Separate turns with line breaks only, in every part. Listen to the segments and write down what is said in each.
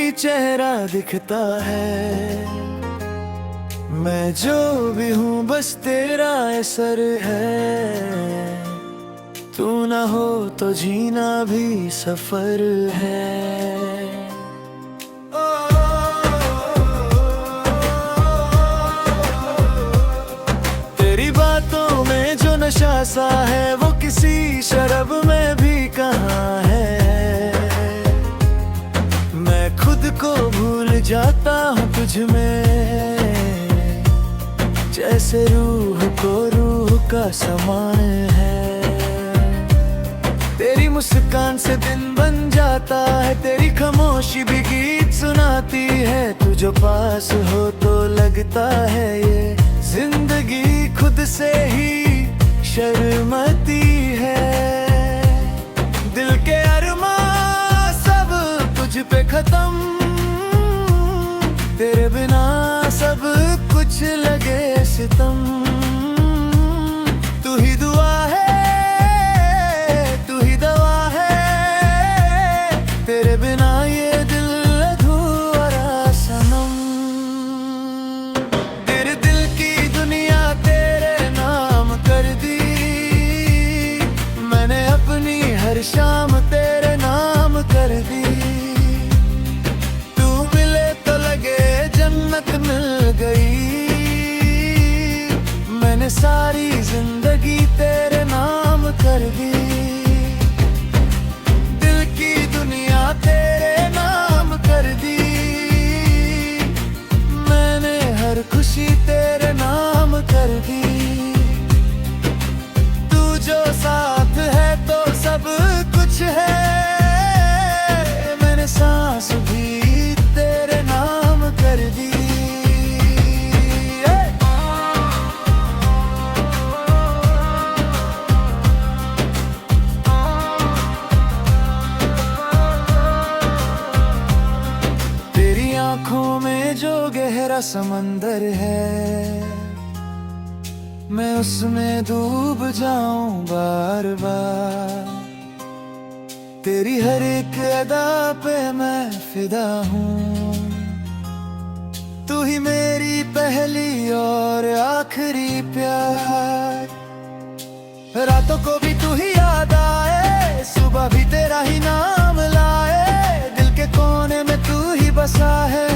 ही चेहरा दिखता है। मैं जो भी हूँ बस तेरा असर है। तू ना हो तो जीना भी सफर है। तेरी बातों में जो नशा सा है वो किसी शराब में भी कहाँ है। मैं खुद को भूल जाता हूँ तुझ में, जैसे रूह को रूह का समान है। तेरी मुस्कान से दिन बन जाता है, तेरी खामोशी भी गीत सुनाती है। तू जो पास हो तो लगता है ये जिंदगी खुद से ही शर्माती है। दिल के अरमां सब तुझ पे खत्म, तेरे बिना सब कुछ लगे सितम। तू ही दुआ है, तू ही दवा है, तेरे बिना ये दिल अधूरा सनम। तेरे दिल की दुनिया तेरे नाम कर दी, मैंने अपनी हर शाम तेरे नाम कर दी। मिल गई, मैंने सारी जिंदगी तेरे नाम कर दी। दिल की दुनिया तेरे नाम कर दी, मैंने हर खुशी तेरे नाम कर दी। तू जो साथ है तो सब कुछ है, मैंने सांस भी तेरे नाम कर दी। आँखों में जो गहरा समंदर है, मैं उसमें डूब जाऊं बार बार। तेरी हर एक अदा पे मैं फिदा हूँ, तू ही मेरी पहली और आखिरी प्यार। रातों को भी तू ही याद आए, सुबह भी तेरा ही नाम लाए। दिल के कोने में तू ही बसा है,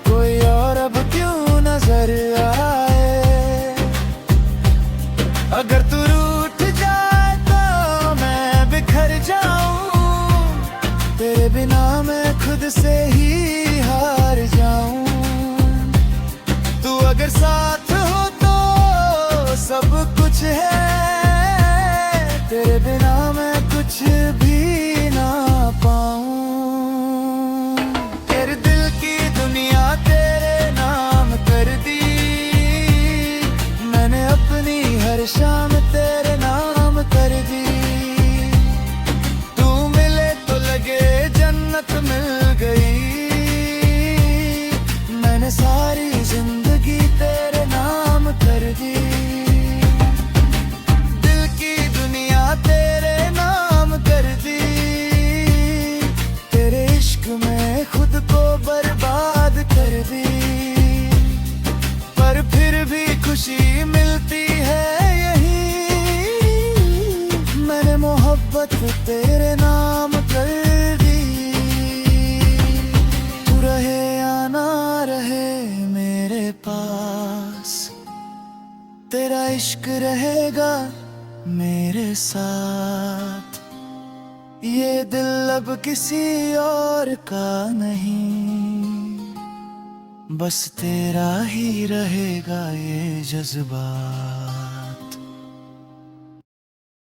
कोई और अब क्यों नजर आए। अगर तू रूठ जाए तो मैं बिखर जाऊं, तेरे बिना मैं खुद से ही हार जाऊं। तू अगर साथ हो तो सब कुछ है, तेरे बिना मैं कुछ भी ना पाऊं। तेरे दिल की दुनिया तेरे नाम कर दी, मैंने अपनी हर शाम तेरे नाम कर दी। तू मिले तो लगे जन्नत मिल गई, मैंने सारी जिंदगी तेरे नाम कर दी। तेरे नाम कर दी, तेरे इश्क में खुद को बर्बाद कर दी। पर फिर भी खुशी मिलती है यही, मैंने मोहब्बत तेरे नाम कर दी। तू रहे या ना रहे मेरे पास, तेरा इश्क रहेगा मेरे साथ। ये दिल अब किसी और का नहीं, बस तेरा ही रहेगा ये जज्बा।